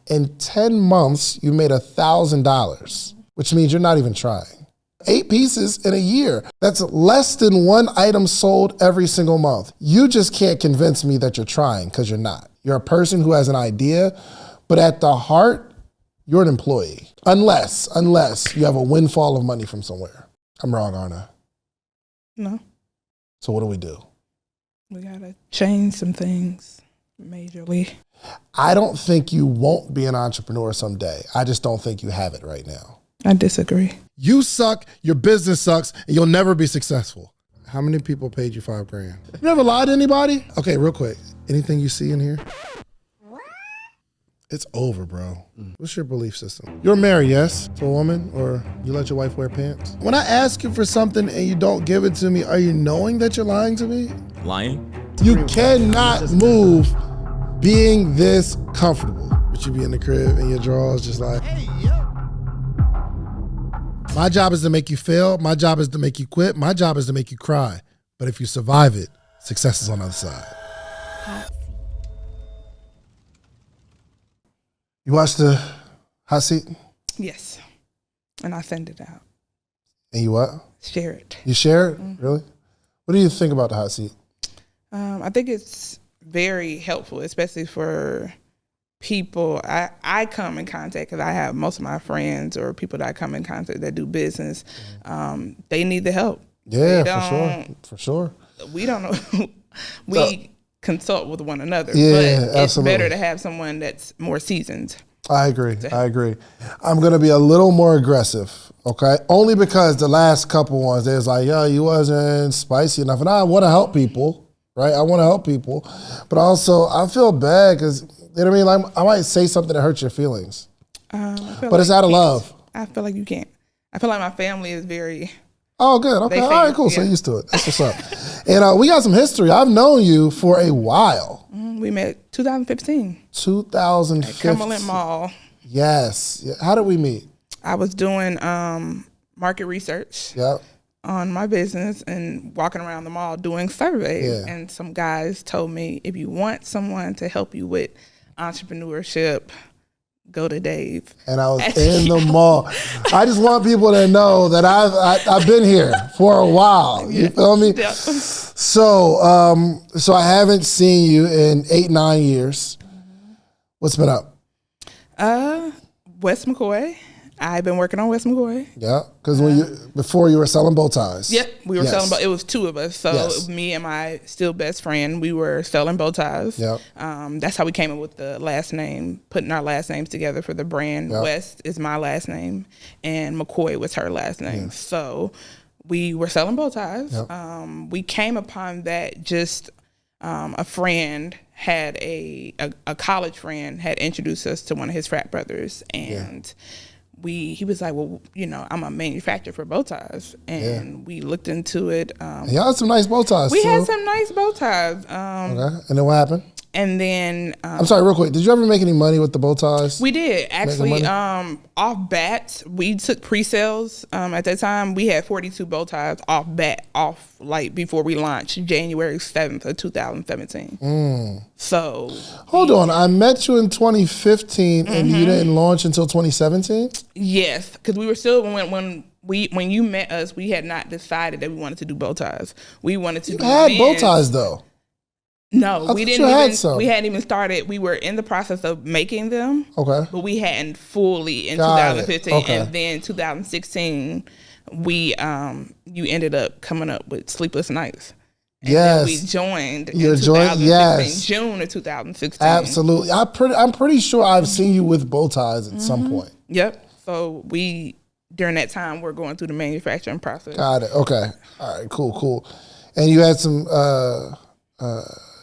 In 10 months, you made $1,000, which means you're not even trying. 8 pieces in a year. That's less than 1 item sold every single month. You just can't convince me that you're trying, because you're not. You're a person who has an idea, but at the heart, you're an employee. Unless you have a windfall of money from somewhere. I'm wrong, aren't I? No. So what do we do? We gotta change some things majorly. I don't think you won't be an entrepreneur someday. I just don't think you have it right now. I disagree. You suck, your business sucks, and you'll never be successful. How many people paid you $5,000? You ever lied to anybody? Okay, real quick. Anything you see in here? It's over, bro. What's your belief system? You're married, yes, to a woman, or you let your wife wear pants? When I ask you for something and you don't give it to me, are you knowing that you're lying to me? Lying? You cannot move being this comfortable. But you be in the crib and your drawers just like, hey, yo. My job is to make you fail. My job is to make you quit. My job is to make you cry. But if you survive it, success is on the other side. You watched the hot seat? Yes. And I send it out. And you what? Share it. You share it? Mm-hmm. Really? What do you think about the hot seat? I think it's very helpful, especially for people I come in contact, because I have most of my friends or people that I come in contact that do business. They need the help. Yeah, for sure. We don't know. We consult with one another. Yeah, but it's absolutely. better to have someone that's more seasoned. I agree. I'm going to be a little more aggressive, okay? Only because the last couple ones, they was like, yo, you wasn't spicy enough. And I want to help people, right? I want to help people. But also, I feel bad because, you know what I mean? Like, I might say something that hurts your feelings. But it's out of love. I feel like you can't. I feel like my family is very... Oh, good. Okay. All right, cool. Yeah. So you're used to it. That's what's up. And we got some history. I've known you for a while. We met 2015. 2015. At Cumberland Mall. Yes. How did we meet? I was doing market research on my business and walking around the mall doing surveys. Yeah. And some guys told me, if you want someone to help you with entrepreneurship, go to Dave. And I was in the mall. I just want people to know that I've been here for a while. You feel me? Yeah. So I haven't seen you in 8-9 years. What's been up? West McCoy. I've been working on West McCoy. Yeah, because before you were selling bow ties. Yep, we were selling bow. It was 2 of us. So me and my still best friend, we were selling bow ties. Yep. That's how we came up with the last name, putting our last names together for the brand. Yep. West is my last name, and McCoy was her last name. Yeah. So we were selling bow ties. Yep. We came upon that just a friend had a college friend had introduced us to one of his frat brothers, and he was like, well, you know, I'm a manufacturer for bow ties. And we looked into it. Y'all had some nice bow ties. We had some nice bow ties. Okay. And then what happened? And then... I'm sorry, real quick. Did you ever make any money with the bow ties? We did. Actually, off bat, we took pre-sales. At that time, we had 42 bow ties off bat, like before we launched, January 7th of 2017. So... Hold on. I met you in 2015 and you didn't launch until 2017? Yes, because we were still... When you met us, we had not decided that we wanted to do bow ties. We wanted to do had bow ties, though. No, we didn't even. We hadn't even started. We were in the process of making them. Okay. But we hadn't fully in 2015, okay. And then 2016, you ended up coming up with Sleepless Nights. And then we joined. You joined, June of 2016. Absolutely. I'm pretty sure I've seen you with bow ties at some point. Yep. So during that time, we're going through the manufacturing process. Got it. Okay. All right. Cool. And you had some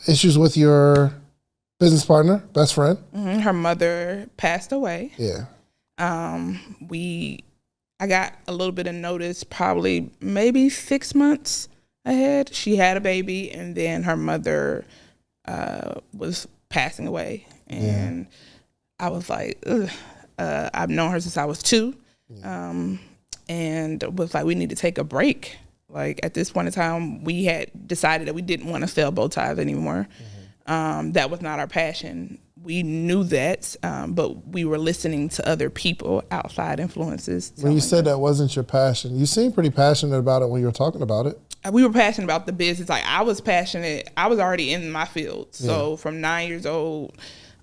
issues with your business partner, best friend. Her mother passed away. Yeah. I got a little bit of notice, probably maybe 6 months ahead. She had a baby, and then her mother was passing away, and I was like, ugh. I've known her since I was 2, and was like, we need to take a break. Like, at this point in time, we had decided that we didn't want to sell bow ties anymore. That was not our passion. we knew that, but we were listening to other people, outside influences. When you said that wasn't your passion, you seemed pretty passionate about it when you were talking about it. We were passionate about the business. Like, I was passionate. I was already in my field. So from 9 years old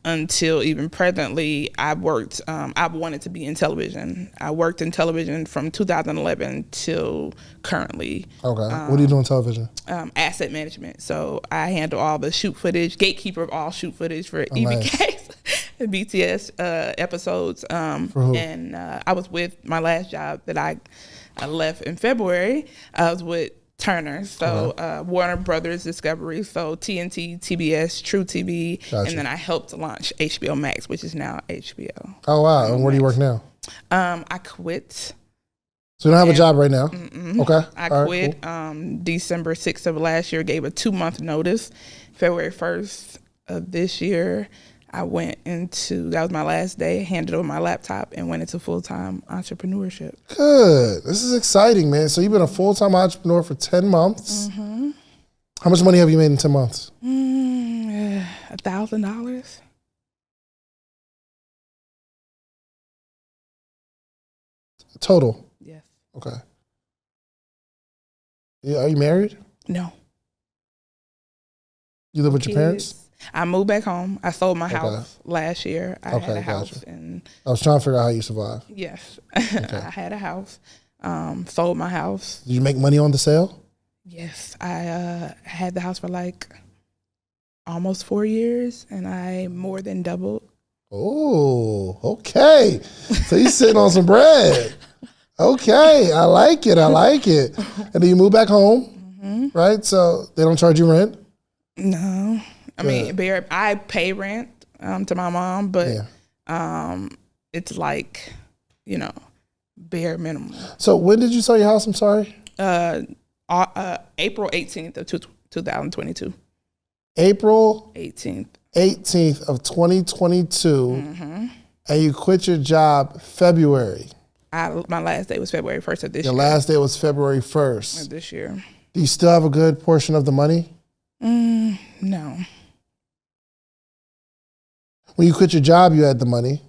until even presently, I worked. I wanted to be in television. I worked in television from 2011 till currently. Okay. What do you do in television? Asset management. So I handle all the shoot footage, gatekeeper of all shoot footage for EBK, BTS episodes. For who? And I was with my last job that I left in February. I was with Turner, so Warner Brothers Discovery, so TNT, TBS, True TV, and then I helped launch HBO Max, which is now HBO. Oh wow! And where do you work now? I quit. So you don't have a job right now? Okay. I quit December 6th of last year. Gave a 2-month notice. February 1st of this year, I went into, that was my last day, handed over my laptop and went into full-time entrepreneurship. Good. This is exciting, man. So you've been a full-time entrepreneur for 10 months. Mm-hmm. How much money have you made in 10 months? $1,000. Total? Yes. Okay. Are you married? No. You live with your parents? I moved back home. I sold my house last year. I had a house. Gotcha. And I was trying to figure out how you survive. Yes. Okay. I had a house. Sold my house. Did you make money on the sale? Yes. I had the house for like almost 4 years, and I more than doubled. Oh, okay. So you're sitting on some bread. Okay. I like it. And then you move back home, right? So they don't charge you rent? No. I mean, I pay rent to my mom, but it's like, bare minimum. So when did you sell your house? I'm sorry? April 18th of 2022. April 18th of 2022, and you quit your job February. My last day was February 1st of this year. Your last day was February 1st. Of this year. Do you still have a good portion of the money? No. When you quit your job, you had the money.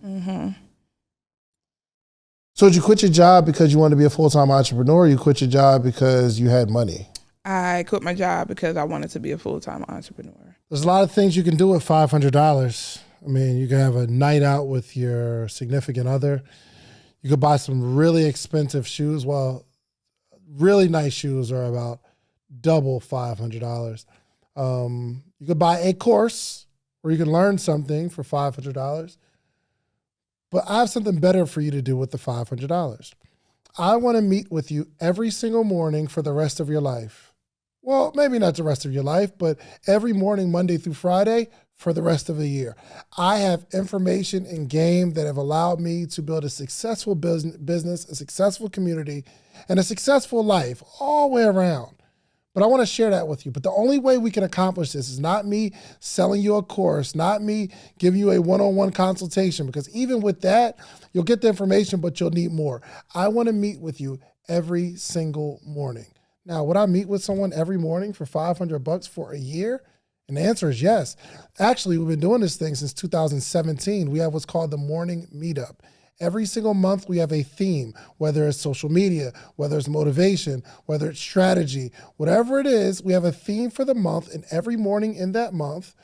So did you quit your job because you wanted to be a full-time entrepreneur, or you quit your job because you had money? I quit my job because I wanted to be a full-time entrepreneur. There's a lot of things you can do with $500. I mean, you can have a night out with your significant other. You could buy some really expensive shoes. Well, really nice shoes are about double $500. You could buy a course where you can learn something for $500. But I have something better for you to do with the $500. I want to meet with you every single morning for the rest of your life. Well, maybe not the rest of your life, but every morning, Monday through Friday, for the rest of the year. I have information and game that have allowed me to build a successful business, a successful community, and a successful life all the way around. But I want to share that with you. But the only way we can accomplish this is not me selling you a course, not me giving you a one-on-one consultation, because even with that, you'll get the information, but you'll need more. I want to meet with you every single morning. Now, would I meet with someone every morning for $500 for a year? And the answer is yes. Actually, we've been doing this thing since 2017. We have what's called the Morning Meetup. Every single month, we have a theme, whether it's social media, whether it's motivation, whether it's strategy, whatever it is, we have a theme for the month, and every morning in that month,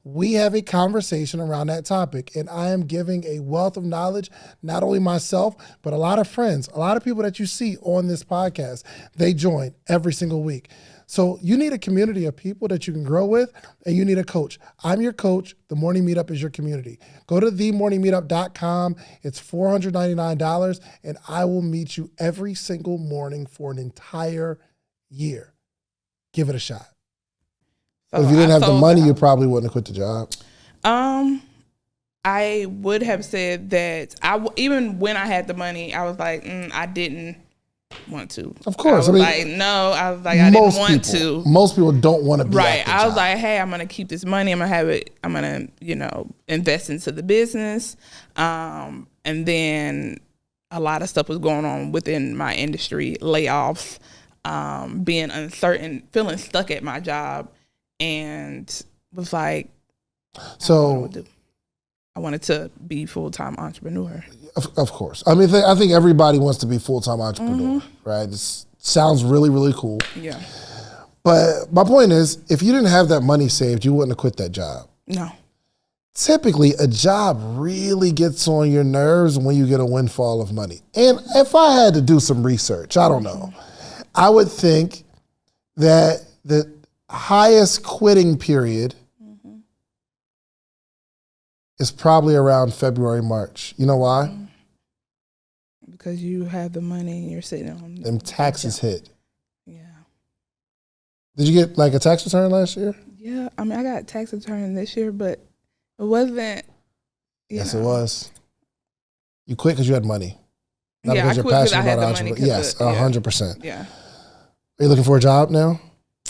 we have a conversation around that topic. And I am giving a wealth of knowledge, not only myself, but a lot of friends, a lot of people that you see on this podcast, they join every single week. So you need a community of people that you can grow with, and you need a coach. I'm your coach. The Morning Meetup is your community. Go to themorningmeetup.com. It's $499, and I will meet you every single morning for an entire year. Give it a shot. So if you didn't have the money, you probably wouldn't have quit the job. I would have said that even when I had the money, I was like, I didn't want to. Of course. I was like, I didn't want to. Most people don't want to be right. I was like, hey, I'm going to keep this money. I'm going to have it. I'm going to, invest into the business. And then a lot of stuff was going on within my industry, layoffs, being uncertain, feeling stuck at my job, and was like, so I wanted to be full-time entrepreneur. Of course. I mean, I think everybody wants to be full-time entrepreneur, right? This sounds really, really cool. Yeah. But my point is, if you didn't have that money saved, you wouldn't have quit that job. No. Typically, a job really gets on your nerves when you get a windfall of money. And if I had to do some research, I don't know, I would think that the highest quitting period is probably around February, March. You know why? Because you have the money and you're sitting on them taxes hit. Yeah. Did you get like a tax return last year? Yeah, I mean, I got a tax return this year, but it wasn't. Yes, it was. You quit because you had money. Not yeah, because I you're quit because I passionate had about the money. entrepreneur. Yes, 100%. Yeah. Are you looking for a job now?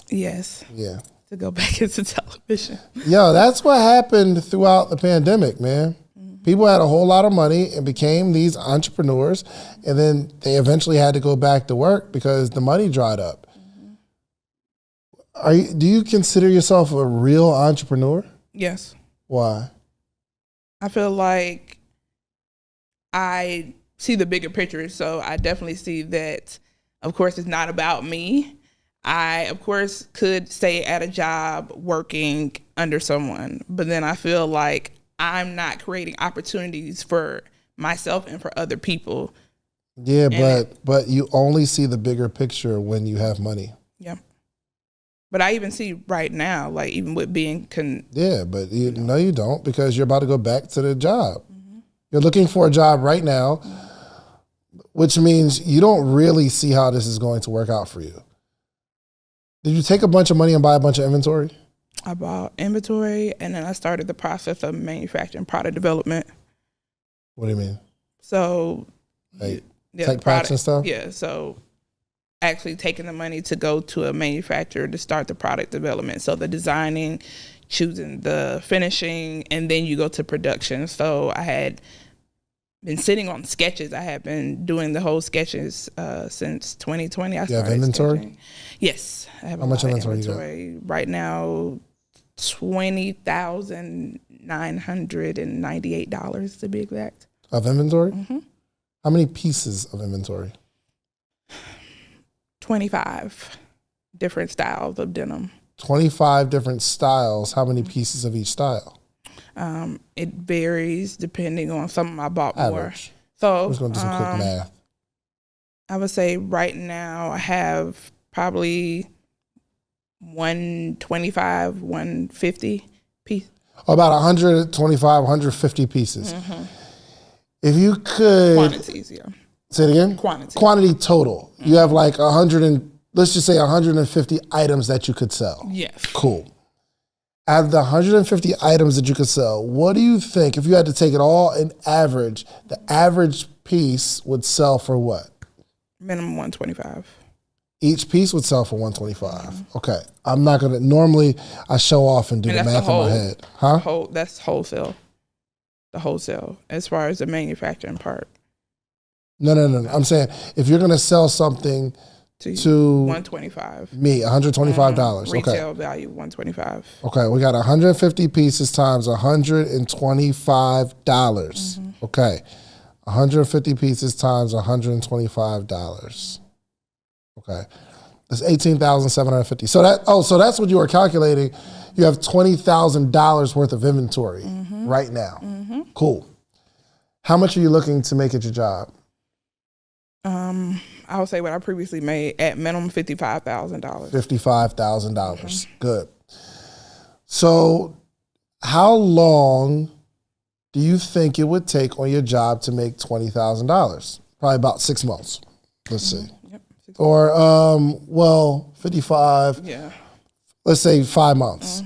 Yes. Yeah. To go back into television. Yo, that's what happened throughout the pandemic, man. People had a whole lot of money and became these entrepreneurs, and then they eventually had to go back to work because the money dried up. Do you consider yourself a real entrepreneur? Yes. Why? I feel like I see the bigger picture, so I definitely see that, of course, it's not about me. I, of course, could stay at a job working under someone, but then I feel like I'm not creating opportunities for myself and for other people. Yeah, but you only see the bigger picture when you have money. Yeah. But I even see right now, like even with being... yeah, but no, you don't, because you're about to go back to the job. You're looking for a job right now, which means you don't really see how this is going to work out for you. Did you take a bunch of money and buy a bunch of inventory? I bought inventory, and then I started the process of manufacturing product development. What do you mean? So, like tech packs and stuff? Yeah, so actually taking the money to go to a manufacturer to start the product development. So the designing, choosing the finishing, and then you go to production. So I had been sitting on sketches. I have been doing the whole sketches since 2020. I started inventory? Sketching. Yes. I have How much inventory you got? Right now, $20,998 to be exact. Of inventory? How many pieces of inventory? 25 different styles of denim. 25 different styles. How many pieces of each style? It varies depending on some I bought Average. more. So I'm just going to do some quick math. I would say right now I have probably 125, 150 pieces. About 125, 150 pieces. If you could... Quantities, yeah. Say it again? Quantity total. You have like let's just say 150 items that you could sell. Yes. Cool. Out of the 150 items that you could sell, what do you think, if you had to take it all in average, the average piece would sell for what? Minimum 125. Each piece would sell for 125. Okay. I'm not going to, normally I show off and do the math in my head. Huh? That's wholesale. The wholesale, as far as the manufacturing part. No. I'm saying if you're going to sell something to 125. Me, $125. Retail value, 125. Okay, we got 150 pieces times $125. Okay, 150 pieces times $125. Okay, that's $18,750. So that's what you were calculating. You have $20,000 worth of inventory right now. Cool. How much are you looking to make at your job? I would say what I previously made at minimum $55,000. $55,000. Good. So how long do you think it would take on your job to make $20,000? Probably about 6 months. Let's see. Yep. 6 Or, 55. Yeah. Let's say 5 months.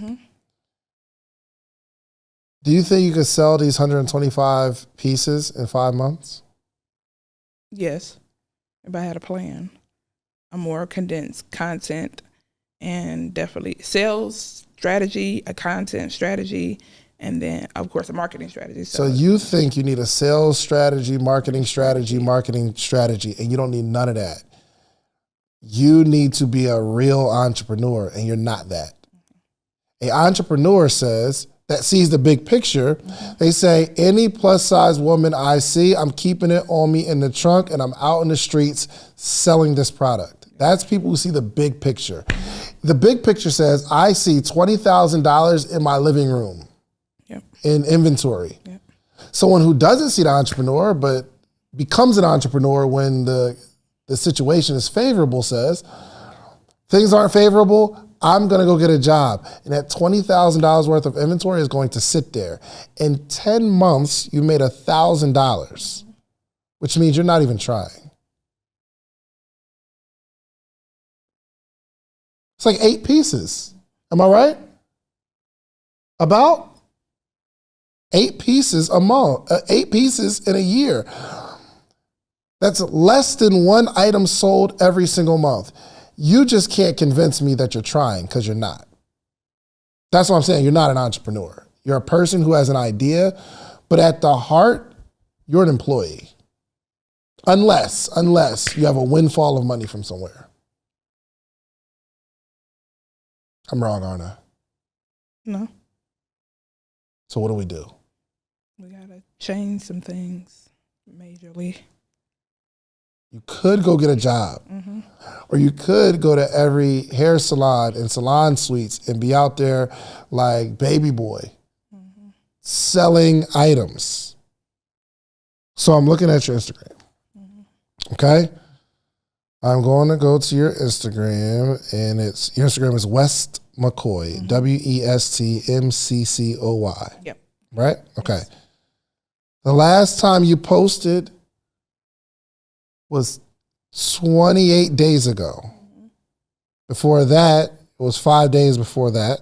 Do you think you could sell these 125 pieces in 5 months? Yes. If I had a plan, a more condensed content, and definitely sales strategy, a content strategy, and then, of course, a marketing strategy. So you think you need a sales strategy, marketing strategy, and you don't need none of that. You need to be a real entrepreneur, and you're not that. An entrepreneur says, that sees the big picture, they say, any plus size woman I see, I'm keeping it on me in the trunk and I'm out in the streets selling this product. That's people who see the big picture. The big picture says, I see $20,000 in my living room in inventory. Yep. Someone who doesn't see the entrepreneur, but becomes an entrepreneur when the situation is favorable says, things aren't favorable, I'm gonna go get a job. And that $20,000 worth of inventory is going to sit there. In 10 months, you made $1,000, which means you're not even trying. It's like 8 pieces. Am I right? About 8 pieces a month, 8 pieces in a year. That's less than 1 item sold every single month. You just can't convince me that you're trying because you're not. That's what I'm saying. You're not an entrepreneur. You're a person who has an idea, but at the heart, you're an employee. Unless you have a windfall of money from somewhere. I'm wrong, aren't I? No. So what do? We gotta change some things majorly. You could go get a job. Mm-hmm. Or you could go to every hair salon and salon suites and be out there like Baby Boy, selling items. So I'm looking at your Instagram. Okay? I'm going to go to your Instagram, and your Instagram is West McCoy, WESTMCCOY. Yep. Right? Okay. Yes. The last time you posted was 28 days ago. Before that, it was 5 days before that.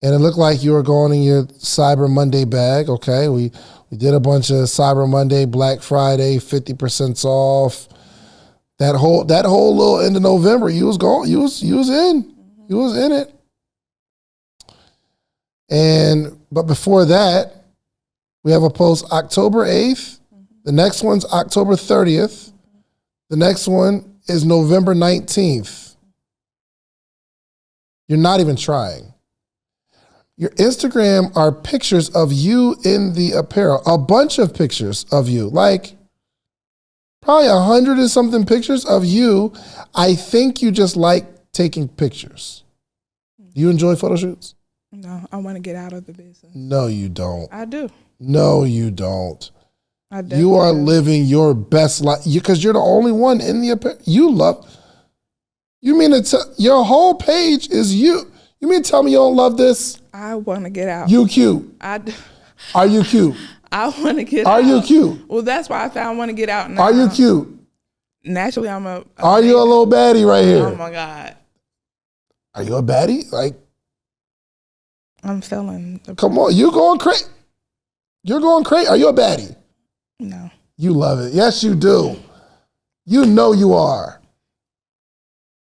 And it looked like you were going in your Cyber Monday bag. Okay, we did a bunch of Cyber Monday, Black Friday, 50% off. That whole little end of November, you was in it. But before that, we have a post October 8th. The next one's October 30th. The next one is November 19th. You're not even trying. Your Instagram are pictures of you in the apparel, a bunch of pictures of you, like probably 100 and something pictures of you. I think you just like taking pictures. Do you enjoy photo shoots? No, I want to get out of the business. No, you don't. I do. No, you don't. You are living your best life because you're the only one in the apparel. You mean your whole page is you? You mean to tell me you don't love this? I want to get out. You cute. Are you cute? I want to get out. Are you cute? Well, that's why I found I want to get out now. Are you cute? Naturally, I'm Are you a little baddie right here? Oh my God. Are you a baddie? Like, I'm selling. Come on, you're going crazy. You're going crazy. Are you a baddie? No. You love it. Yes, you do. You know you are.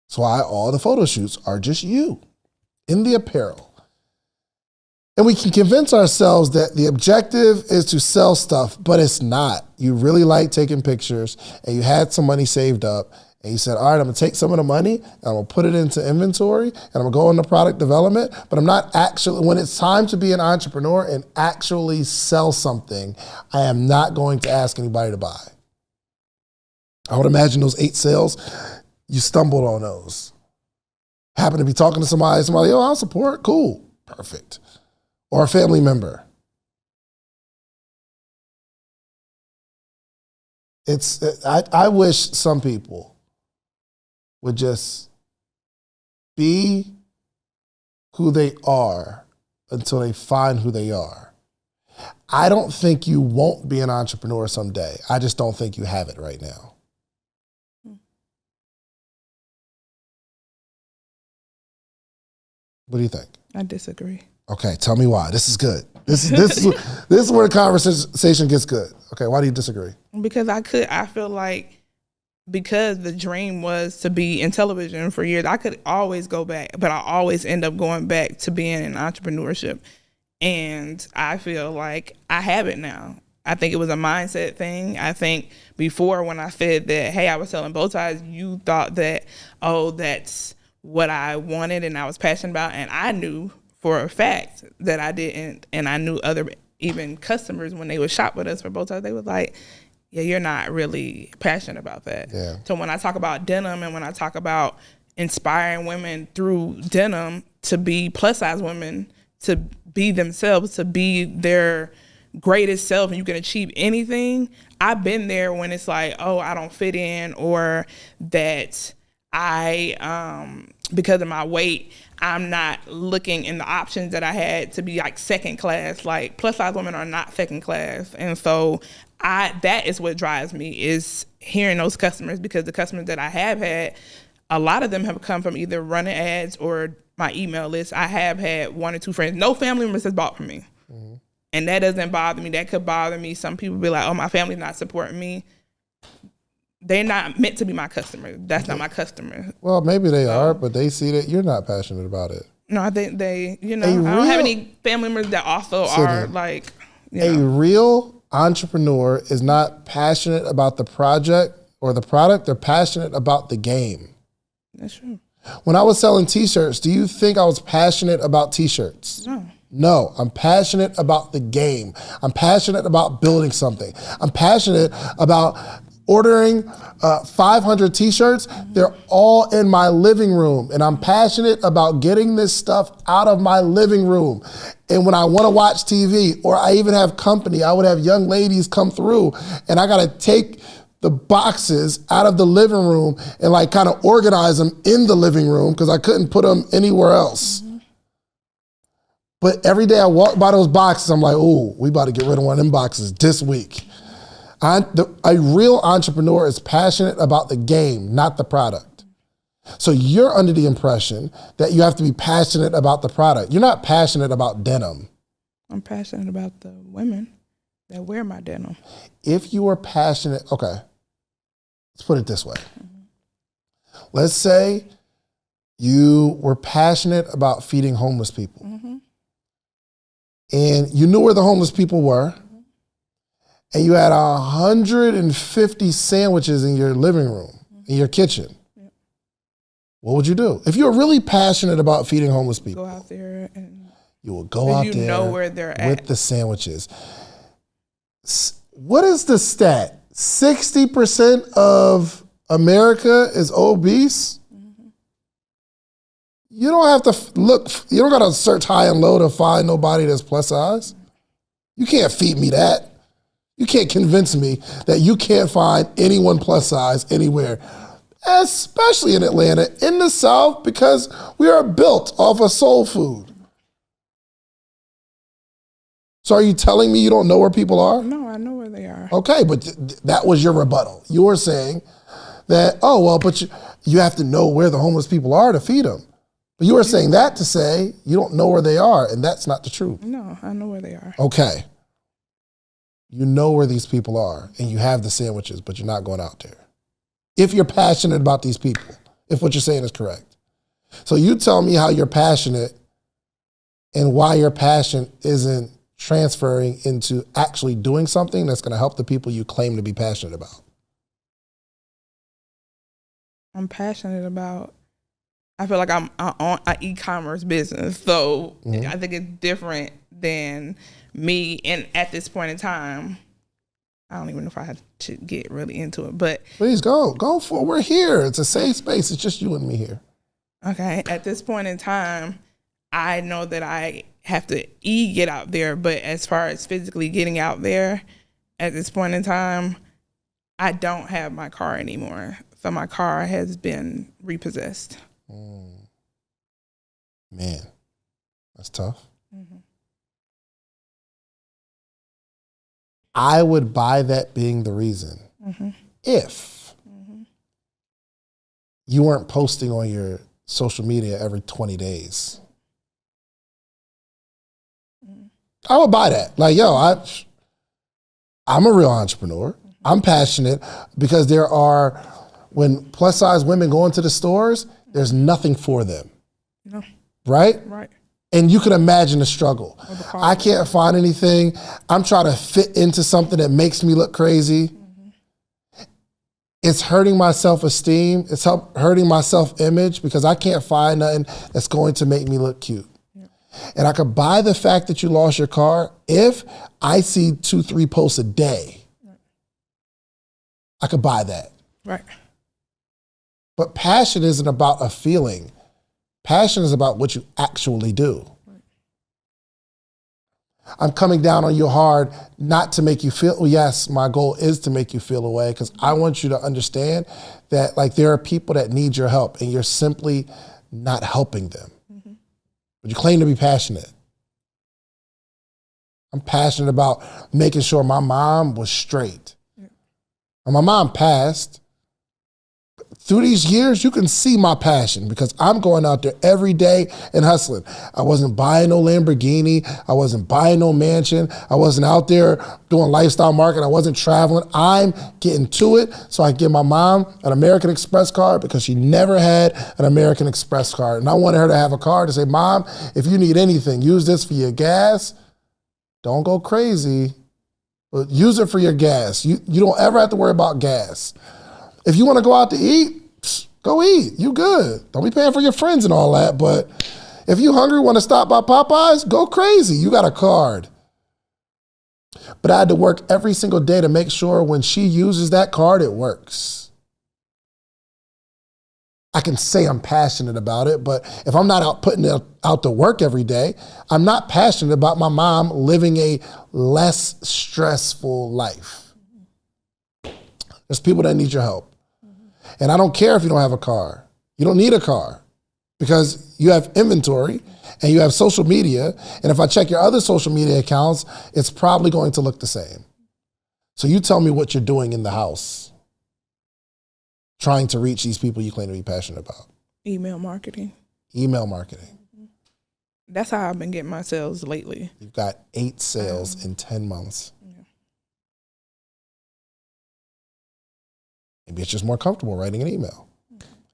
That's why all the photo shoots are just you in the apparel. And we can convince ourselves that the objective is to sell stuff, but it's not. You really like taking pictures and you had some money saved up and you said, all right, I'm gonna take some of the money and I'm gonna put it into inventory and I'm gonna go into product development, but I'm not actually, when it's time to be an entrepreneur and actually sell something, I am not going to ask anybody to buy. I would imagine those 8 sales, you stumbled on those. Happen to be talking to somebody, oh, I'll support, cool, perfect. Or a family member. I wish some people would just be who they are until they find who they are. I don't think you won't be an entrepreneur someday. I just don't think you have it right now. What do you think? I disagree. Okay, tell me why. This is good. This is where the conversation gets good. Okay, why do you disagree? Because I feel like because the dream was to be in television for years, I could always go back, but I always end up going back to being in entrepreneurship. And I feel like I have it now. I think it was a mindset thing. I think before when I said that, hey, I was selling bow ties, you thought that, oh, that's what I wanted and I was passionate about. And I knew for a fact that I didn't. And I knew other even customers, when they would shop with us for bow ties, they was like, yeah, you're not really passionate about that. Yeah. So when I talk about denim and when I talk about inspiring women through denim to be plus size women, to be themselves, to be their greatest self, and you can achieve anything. I've been there when it's like, oh, I don't fit in, or that I, because of my weight, I'm not looking in the options that I had to be like second class. Like plus size women are not second class. And so that is what drives me, is hearing those customers, because the customers that I have had, a lot of them have come from either running ads or my email list. I have had 1 or 2 friends. No family members has bought from me. Mm-hmm. And that doesn't bother me. That could bother me. Some people be like, oh, my family's not supporting me. They're not meant to be my customer. That's not my customer. Well, maybe they are, but they see that you're not passionate about it. No, I think they, I don't have any family members that also Sydnie, are like, a real entrepreneur is not passionate about the project or the product. They're passionate about the game. That's true. When I was selling t-shirts, do you think I was passionate about t-shirts? No, I'm passionate about the game. I'm passionate about building something. I'm passionate about ordering 500 t-shirts. They're all in my living room, and I'm passionate about getting this stuff out of my living room. And when I want to watch TV, or I even have company, I would have young ladies come through, and I got to take the boxes out of the living room and like kind of organize them in the living room because I couldn't put them anywhere else. But every day I walk by those boxes, I'm like, oh, we about to get rid of one of them boxes this week. A real entrepreneur is passionate about the game, not the product. So you're under the impression that you have to be passionate about the product. You're not passionate about denim. I'm passionate about the women that wear my denim. If you were passionate, okay, let's put it this way. Let's say you were passionate about feeding homeless people. And you knew where the homeless people were, and you had 150 sandwiches in your living room, in your kitchen. What would you do? If you were really passionate about feeding homeless people, go out there and you will go out there, you know where they're at with the sandwiches. What is the stat? 60% of America is obese. You don't have to look, you don't got to search high and low to find nobody that's plus size. You can't feed me that. You can't convince me that you can't find anyone plus size anywhere, especially in Atlanta, in the South, because we are built off of soul food. So are you telling me you don't know where people are? No, I know where they are. Okay, but that was your rebuttal. You were saying that, oh, well, but you have to know where the homeless people are to feed them. But you were saying that to say you don't know where they are, and that's not the truth. No, I know where they are. Okay. You know where these people are, and you have the sandwiches, but you're not going out there. If you're passionate about these people, if what you're saying is correct. So you tell me how you're passionate and why your passion isn't transferring into actually doing something that's going to help the people you claim to be passionate about. I'm passionate about, I feel like I'm on an e-commerce business. So I think it's different than me. And at this point in time, I don't even know if I had to get really into it, but. Please go for it. We're here. It's a safe space. It's just you and me here. Okay. At this point in time, I know that I have to get out there, but as far as physically getting out there, at this point in time, I don't have my car anymore. So my car has been repossessed. Man, that's tough. I would buy that being the reason if you weren't posting on your social media every 20 days. I would buy that. Like, yo, I'm a real entrepreneur. I'm passionate because when plus size women go into the stores, there's nothing for them. No. Right? Right. And you can imagine the struggle. I can't find anything. I'm trying to fit into something that makes me look crazy. It's hurting my self-esteem. It's hurting my self-image because I can't find nothing that's going to make me look cute. And I could buy the fact that you lost your car if I see 2-3 posts a day. I could buy that. Right. But passion isn't about a feeling. Passion is about what you actually do. Right. I'm coming down on you hard not to make you feel, well, yes, my goal is to make you feel away, because I want you to understand that like there are people that need your help and you're simply not helping them. Mm-hmm. But you claim to be passionate. I'm passionate about making sure my mom was straight. Yeah. And my mom passed. Through these years, you can see my passion because I'm going out there every day and hustling. I wasn't buying no Lamborghini. I wasn't buying no mansion. I wasn't out there doing lifestyle marketing. I wasn't traveling. I'm getting to it so I can give my mom an American Express card because she never had an American Express card. And I wanted her to have a card to say, Mom, if you need anything, use this for your gas. Don't go crazy, but use it for your gas. You don't ever have to worry about gas. If you want to go out to eat, go eat. You good. Don't be paying for your friends and all that. But if you hungry, want to stop by Popeyes, go crazy. You got a card. But I had to work every single day to make sure when she uses that card, it works. I can say I'm passionate about it, but if I'm not out putting it out to work every day, I'm not passionate about my mom living a less stressful life. There's people that need your help. And I don't care if you don't have a car. You don't need a car because you have inventory and you have social media. And if I check your other social media accounts, it's probably going to look the same. So you tell me what you're doing in the house, trying to reach these people you claim to be passionate about. Email marketing. Email marketing. That's how I've been getting my sales lately. You've got 8 sales in 10 months. Maybe it's just more comfortable writing an email.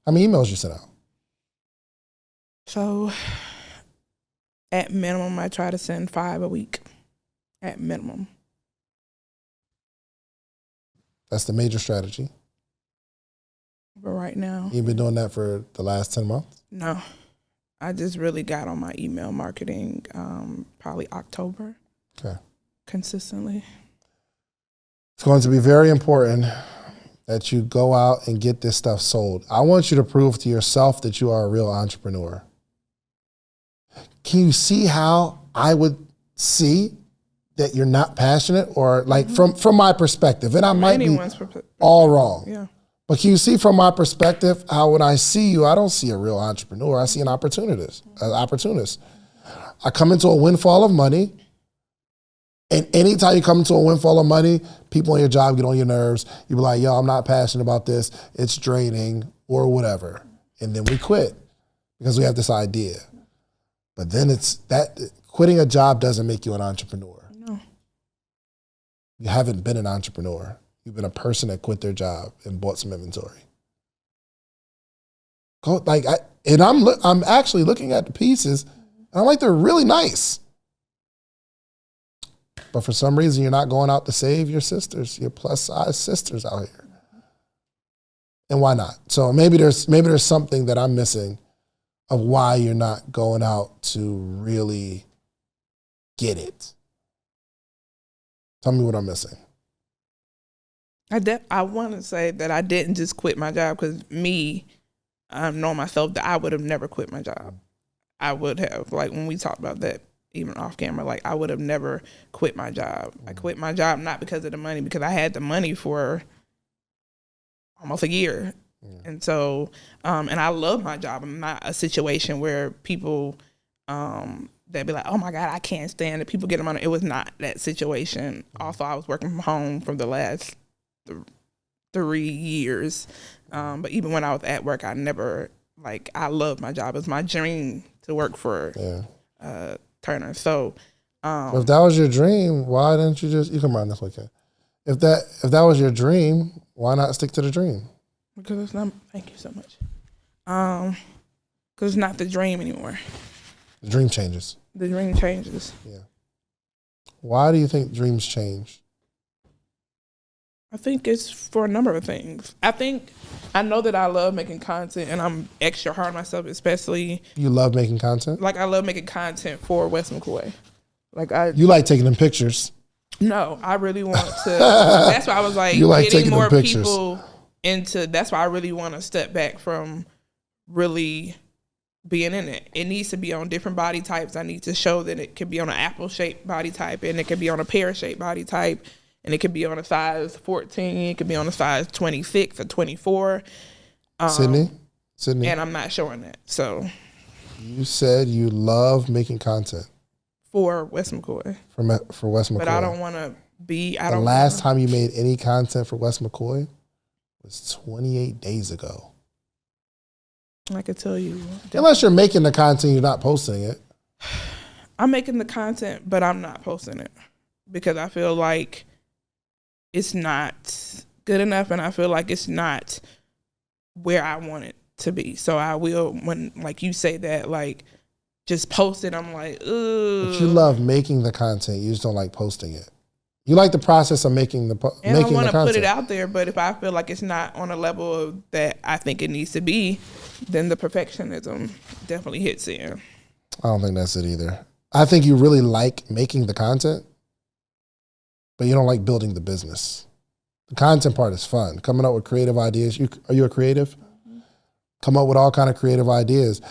How many emails you send out? So at minimum, I try to send 5 a week. At minimum. That's the major strategy. But right now. You've been doing that for the last 10 months? No. I just really got on my email marketing probably October. Okay. Consistently. It's going to be very important that you go out and get this stuff sold. I want you to prove to yourself that you are a real entrepreneur. Can you see how I would see that you're not passionate, or like from my perspective, and I might be all wrong. Yeah. But can you see from my perspective how when I see you, I don't see a real entrepreneur. I see an opportunist. I come into a windfall of money. And anytime you come into a windfall of money, people on your job get on your nerves. You be like, yo, I'm not passionate about this. It's draining or whatever. And then we quit because we have this idea. But then it's that quitting a job doesn't make you an entrepreneur. No. You haven't been an entrepreneur. You've been a person that quit their job and bought some inventory. I'm actually looking at the pieces and I'm like, they're really nice. But for some reason, you're not going out to save your sisters, your plus size sisters out here. And why not? So maybe there's something that I'm missing of why you're not going out to really get it. Tell me what I'm missing. I want to say that I didn't just quit my job because I know myself that I would have never quit my job. I would have, like when we talked about that, even off camera, like I would have never quit my job. I quit my job not because of the money, because I had the money for almost a year. Yeah. And so, and I love my job. I'm not a situation where people, they'd be like, oh my God, I can't stand it. People get them on it. It was not that situation. Also, I was working from home for the last 3 years. But even when I was at work, I loved my job. It was my dream to work for Turner. So if that was your dream, why didn't you come around this way, Kay? If that was your dream, why not stick to the dream? Because it's not, thank you so much. Because it's not the dream anymore. The dream changes. The dream changes. Yeah. Why do you think dreams change? I think it's for a number of things. I know that I love making content, and I'm extra hard on myself, especially. You love making content? Like, I love making content for West McCoy. You like taking them pictures? No, I really want to. That's why I was like, you like getting more pictures. People into. That's why I really want to step back from really being in it. It needs to be on different body types. I need to show that it could be on an apple-shaped body type, and it could be on a pear-shaped body type. And it could be on a size 14. It could be on a size 26 or 24. Sydnie? And I'm not showing that. So you said you love making content for West McCoy. For West McCoy. But I don't want to be. The last time you made any content for West McCoy was 28 days ago. I could tell you. Unless you're making the content, you're not posting it. I'm making the content, but I'm not posting it because I feel like it's not good enough, and I feel like it's not where I want it to be. So I will, when like you say that, like just post it, I'm like, ugh. But you love making the content, you just don't like posting it. You like the process of making the content. And I want to put it out there, but if I feel like it's not on a level that I think it needs to be, then the perfectionism definitely hits in. I don't think that's it either. I think you really like making the content, but you don't like building the business. The content part is fun. Coming up with creative ideas. Are you a creative? Mm-hmm. Come up with all kind of creative ideas.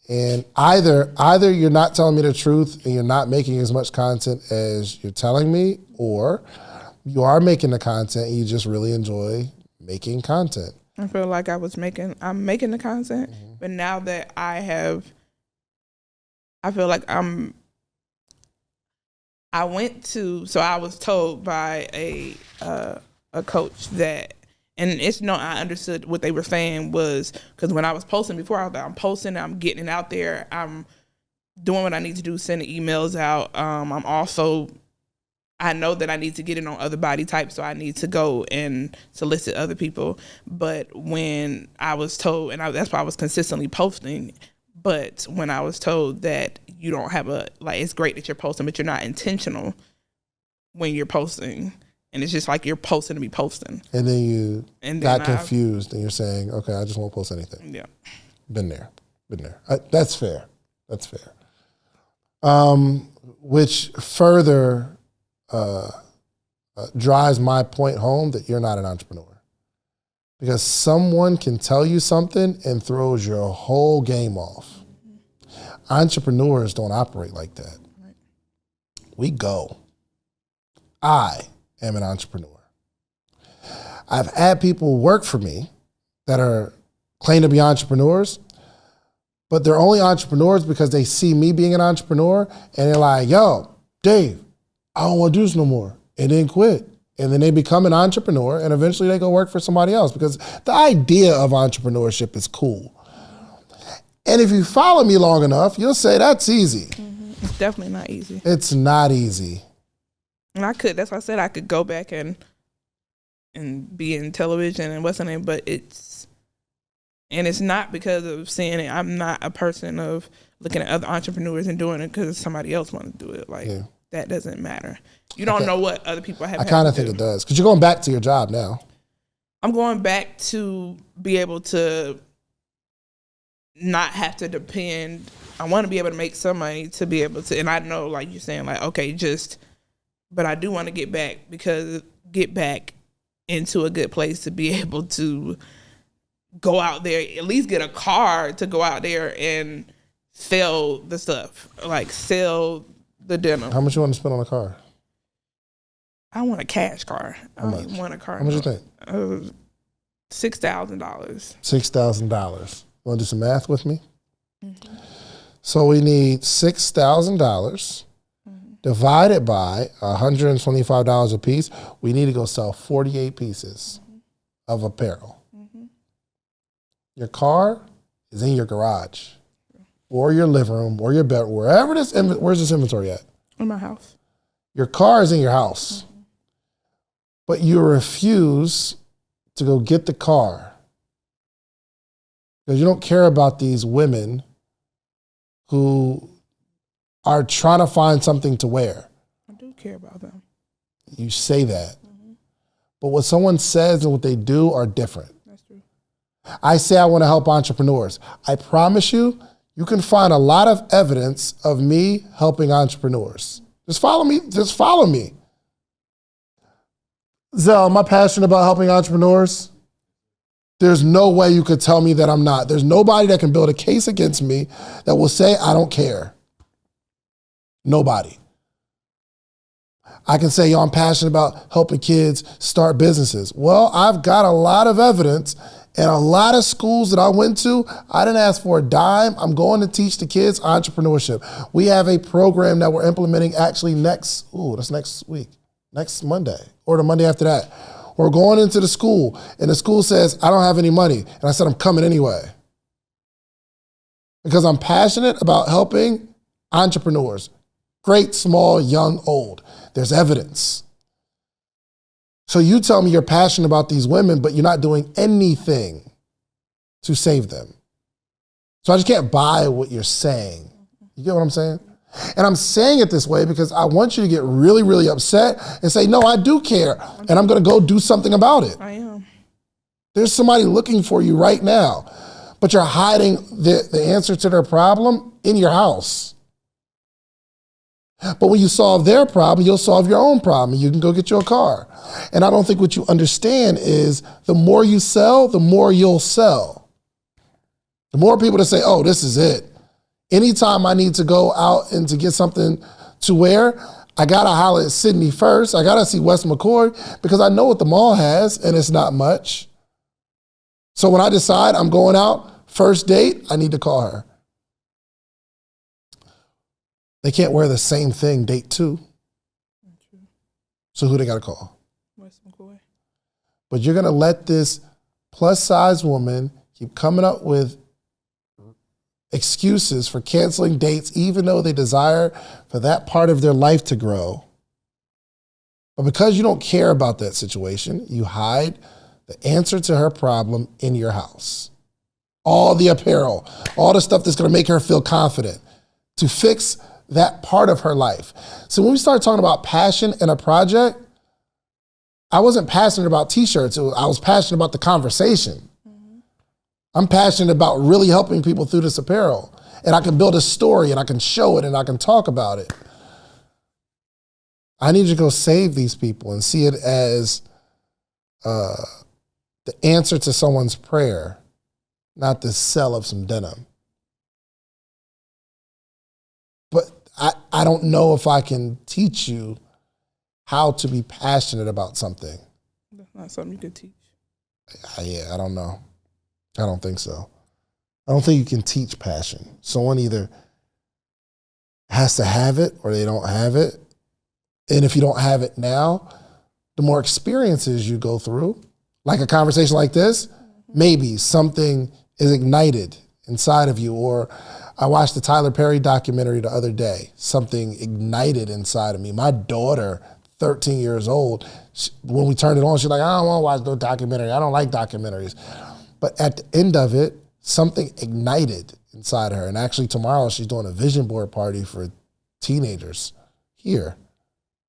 And either you're not telling me the truth and you're not making as much content as you're telling me, or you are making the content and you just really enjoy making content. I feel like I'm making the content, mm-hmm. but now that I feel like I was told by a coach that, and I understood what they were saying was, because when I was posting before, I was like, I'm posting, I'm getting it out there, I'm doing what I need to do, sending emails out. I know that I need to get it on other body types, so I need to go and solicit other people. But when I was told, and that's why I was consistently posting, but when I was told that you don't have it's great that you're posting, but you're not intentional when you're posting. And it's just like you're posting to be posting. And then you got confused and you're saying, okay, I just won't post anything. Yeah. Been there. That's fair. Which further drives my point home that you're not an entrepreneur. Because someone can tell you something and throws your whole game off. Entrepreneurs don't operate like that. Right. We go. I am an entrepreneur. I've had people work for me that claim to be entrepreneurs, but they're only entrepreneurs because they see me being an entrepreneur and they're like, yo, Dave, I don't want to do this no more, and then quit. And then they become an entrepreneur and eventually they go work for somebody else because the idea of entrepreneurship is cool. And if you follow me long enough, you'll say that's easy. Mm-hmm. It's definitely not easy. It's not easy. And that's why I said I could go back and be in television and what's her name, but it's not because of seeing it. I'm not a person of looking at other entrepreneurs and doing it because somebody else wants to do it. That doesn't matter. You don't know what other people have. I kind of think it does because you're going back to your job now. I'm going back to be able to not have to depend. I want to be able to make some money to be able to, and I know, like you're saying, but I do want to get back into a good place to be able to go out there, at least get a car to go out there and sell the stuff, sell the dinner. How much you want to spend on a car? I want a cash car. I don't even want a car. How much you think? $6,000. $6,000. You want to do some math with me? Mm-hmm. So we need $6,000 divided by $125 a piece. We need to go sell 48 pieces of apparel. Mm-hmm. Your car is in your garage or your living room or your bedroom, where's this inventory at? In my house. Your car is in your house, but you refuse to go get the car because you don't care about these women who are trying to find something to wear. I do care about them. You say that. Mm-hmm. But what someone says and what they do are different. That's true. I say I want to help entrepreneurs. I promise you, you can find a lot of evidence of me helping entrepreneurs. Just follow me. Just follow me. Zell, am I passionate about helping entrepreneurs? There's no way you could tell me that I'm not. There's nobody that can build a case against me that will say I don't care. Nobody. I can say, yo, I'm passionate about helping kids start businesses. Well, I've got a lot of evidence, and a lot of schools that I went to, I didn't ask for a dime. I'm going to teach the kids entrepreneurship. We have a program that we're implementing actually next week, next Monday, or the Monday after that. We're going into the school, and the school says, I don't have any money. And I said, I'm coming anyway. Because I'm passionate about helping entrepreneurs. Great, small, young, old. There's evidence. So you tell me you're passionate about these women, but you're not doing anything to save them. So I just can't buy what you're saying. You get what I'm saying? And I'm saying it this way because I want you to get really, really upset and say, no, I do care. And I'm going to go do something about it. I am. There's somebody looking for you right now, but you're hiding the answer to their problem in your house. But when you solve their problem, you'll solve your own problem. You can go get you a car. And I don't think what you understand is the more you sell, the more you'll sell. The more people that say, oh, this is it. Anytime I need to go out and to get something to wear, I got to holler at Sydnie first. I got to see West McCoy because I know what the mall has and it's not much. So when I decide I'm going out, first date, I need to call her. They can't wear the same thing, date two. So who they got to call? West McCoy. But you're going to let this plus size woman keep coming up with excuses for canceling dates, even though they desire for that part of their life to grow. But because you don't care about that situation, you hide the answer to her problem in your house. All the apparel, all the stuff that's going to make her feel confident to fix that part of her life. So when we start talking about passion in a project, I wasn't passionate about t-shirts. I was passionate about the conversation. I'm passionate about really helping people through this apparel. And I can build a story and I can show it and I can talk about it. I need you to go save these people and see it as the answer to someone's prayer, not the sell of some denim. But I don't know if I can teach you how to be passionate about something. That's not something you could teach. I don't know. I don't think so. I don't think you can teach passion. Someone either has to have it or they don't have it. And if you don't have it now, the more experiences you go through, like a conversation like this, maybe something is ignited inside of you. Or I watched the Tyler Perry documentary the other day. Something ignited inside of me. My daughter, 13 years old, when we turned it on, she's like, I don't want to watch no documentary. I don't like documentaries. But at the end of it, something ignited inside of her. And actually tomorrow she's doing a vision board party for teenagers here.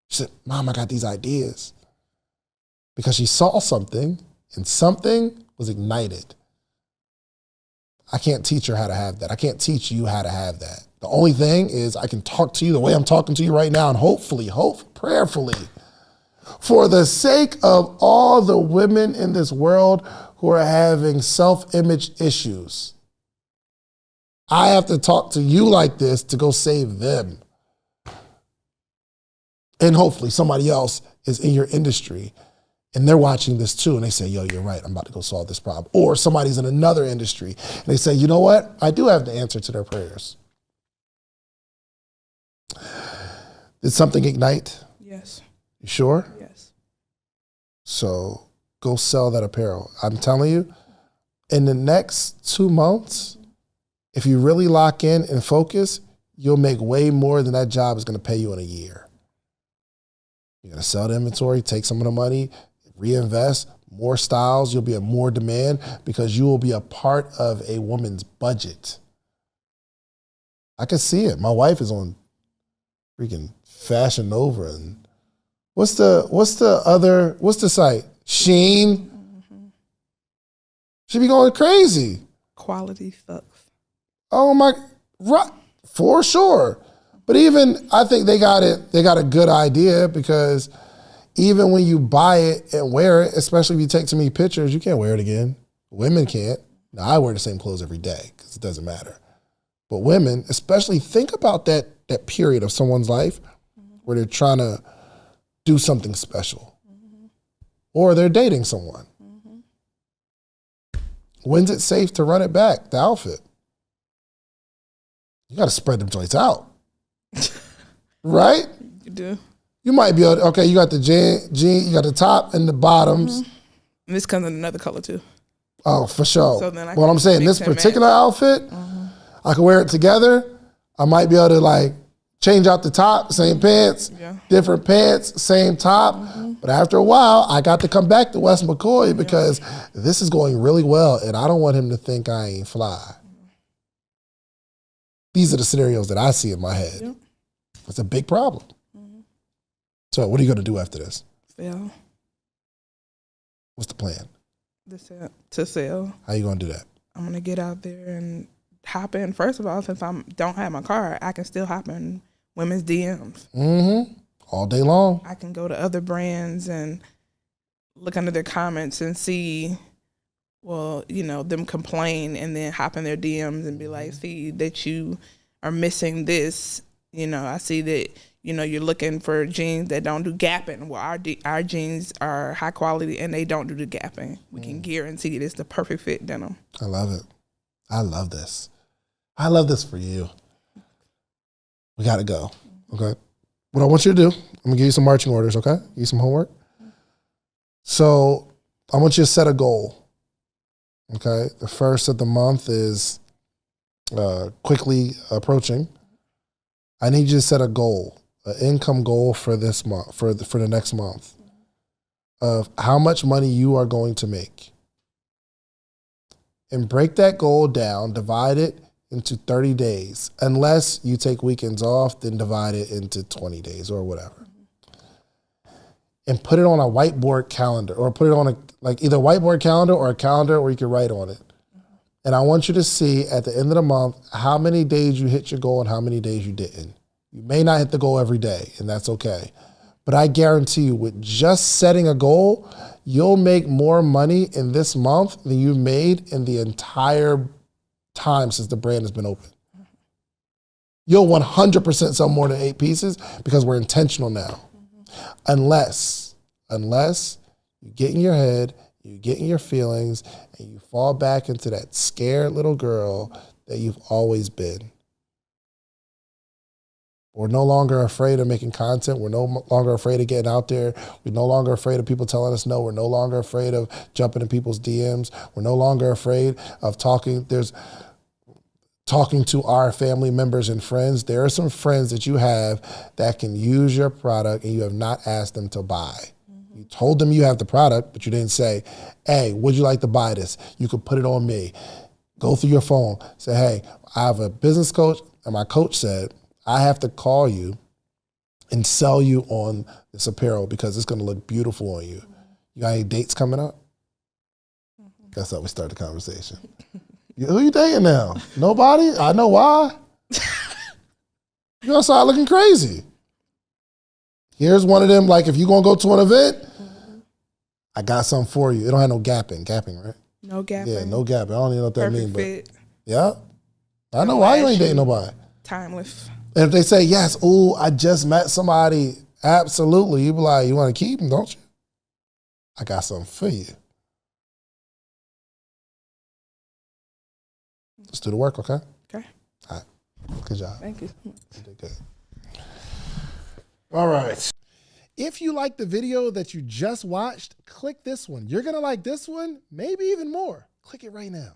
She said, Mom, I got these ideas. Because she saw something and something was ignited. I can't teach her how to have that. I can't teach you how to have that. The only thing is I can talk to you the way I'm talking to you right now and hopefully, prayerfully, for the sake of all the women in this world who are having self-image issues. I have to talk to you like this to go save them. And hopefully somebody else is in your industry and they're watching this too and they say, yo, you're right, I'm about to go solve this problem. Or somebody's in another industry and they say, you know what? I do have the answer to their prayers. Did something ignite? Yes. You sure? Yes. So go sell that apparel. I'm telling you, in the next 2 months, if you really lock in and focus, you'll make way more than that job is going to pay you in a year. You're going to sell the inventory, take some of the money, reinvest, more styles. You'll be in more demand because you will be a part of a woman's budget. I can see it. My wife is on freaking Fashion Nova and what's the site? Sheen. She be going crazy. Quality sucks. Oh my, right, for sure. But even, I think they got a good idea, because even when you buy it and wear it, especially if you take too many pictures, you can't wear it again. Women can't. Now, I wear the same clothes every day because it doesn't matter. But women, especially, think about that period of someone's life where they're trying to do something special, or they're dating someone. When's it safe to run it back, the outfit? You got to spread them joints out. Right? You do. You might be able to, okay, you got the jean, you got the top and the bottoms. And this comes in another color too. Oh, for sure. So then What I'm saying, this particular outfit, I can wear it together. I might be able to like change out the top, same pants, different pants, same top. But after a while, I got to come back to West McCoy because this is going really well, and I don't want him to think I ain't fly. These are the scenarios that I see in my head. Yep. It's a big problem. So what are you going to do after this? Sell. What's the plan? To sell. How you going to do that? I'm going to get out there and hop in. First of all, since I don't have my car, I can still hop in women's DMs. All day long. I can go to other brands and look under their comments and see, well, you know, them complain, and then hop in their DMs and be like, see that you are missing this. You know, I see that, you know, you're looking for jeans that don't do gapping. Well, our jeans are high quality and they don't do the gapping. We can guarantee it. It's the perfect fit denim. I love it. I love this. I love this for you. We got to go. Okay. What I want you to do, I'm going to give you some marching orders, okay? Give you some homework. So I want you to set a goal. Okay. The first of the month is quickly approaching. I need you to set a goal, an income goal for this month, for the next month, of how much money you are going to make. And break that goal down, divide it into 30 days. Unless you take weekends off, then divide it into 20 days or whatever. And put it on a whiteboard calendar, or put it on either a whiteboard calendar or a calendar where you can write on it. And I want you to see at the end of the month how many days you hit your goal and how many days you didn't. You may not hit the goal every day, and that's okay. But I guarantee you, with just setting a goal, you'll make more money in this month than you made in the entire time since the brand has been open. You'll 100% sell more than 8 pieces because we're intentional now. Unless you get in your head, you get in your feelings, and you fall back into that scared little girl that you've always been. We're no longer afraid of making content. We're no longer afraid of getting out there. We're no longer afraid of people telling us no. We're no longer afraid of jumping in people's DMs. We're no longer afraid of talking to our family members and friends. There are some friends that you have that can use your product and you have not asked them to buy. You told them you have the product, but you didn't say, hey, would you like to buy this? You could put it on me. Go through your phone. Say, hey, I have a business coach, and my coach said, I have to call you and sell you on this apparel because it's going to look beautiful on you. You got any dates coming up? That's how we start the conversation. Who you dating now? Nobody? I know why. You outside looking crazy. Here's one of them, like if you're going to go to an event, I got something for you. It don't have no gapping. Gapping, right? No gapping. Yeah, no gapping. I don't even know what that means. Fit. But yeah. I know why you ain't dating nobody. Timeless. And if they say, yes, ooh, I just met somebody, absolutely. You be like, you want to keep them, don't you? I got something for you. Let's do the work, okay? Okay. All right. Good job. Thank you. You did good. All right. If you like the video that you just watched, click this one. You're going to like this one, maybe even more. Click it right now.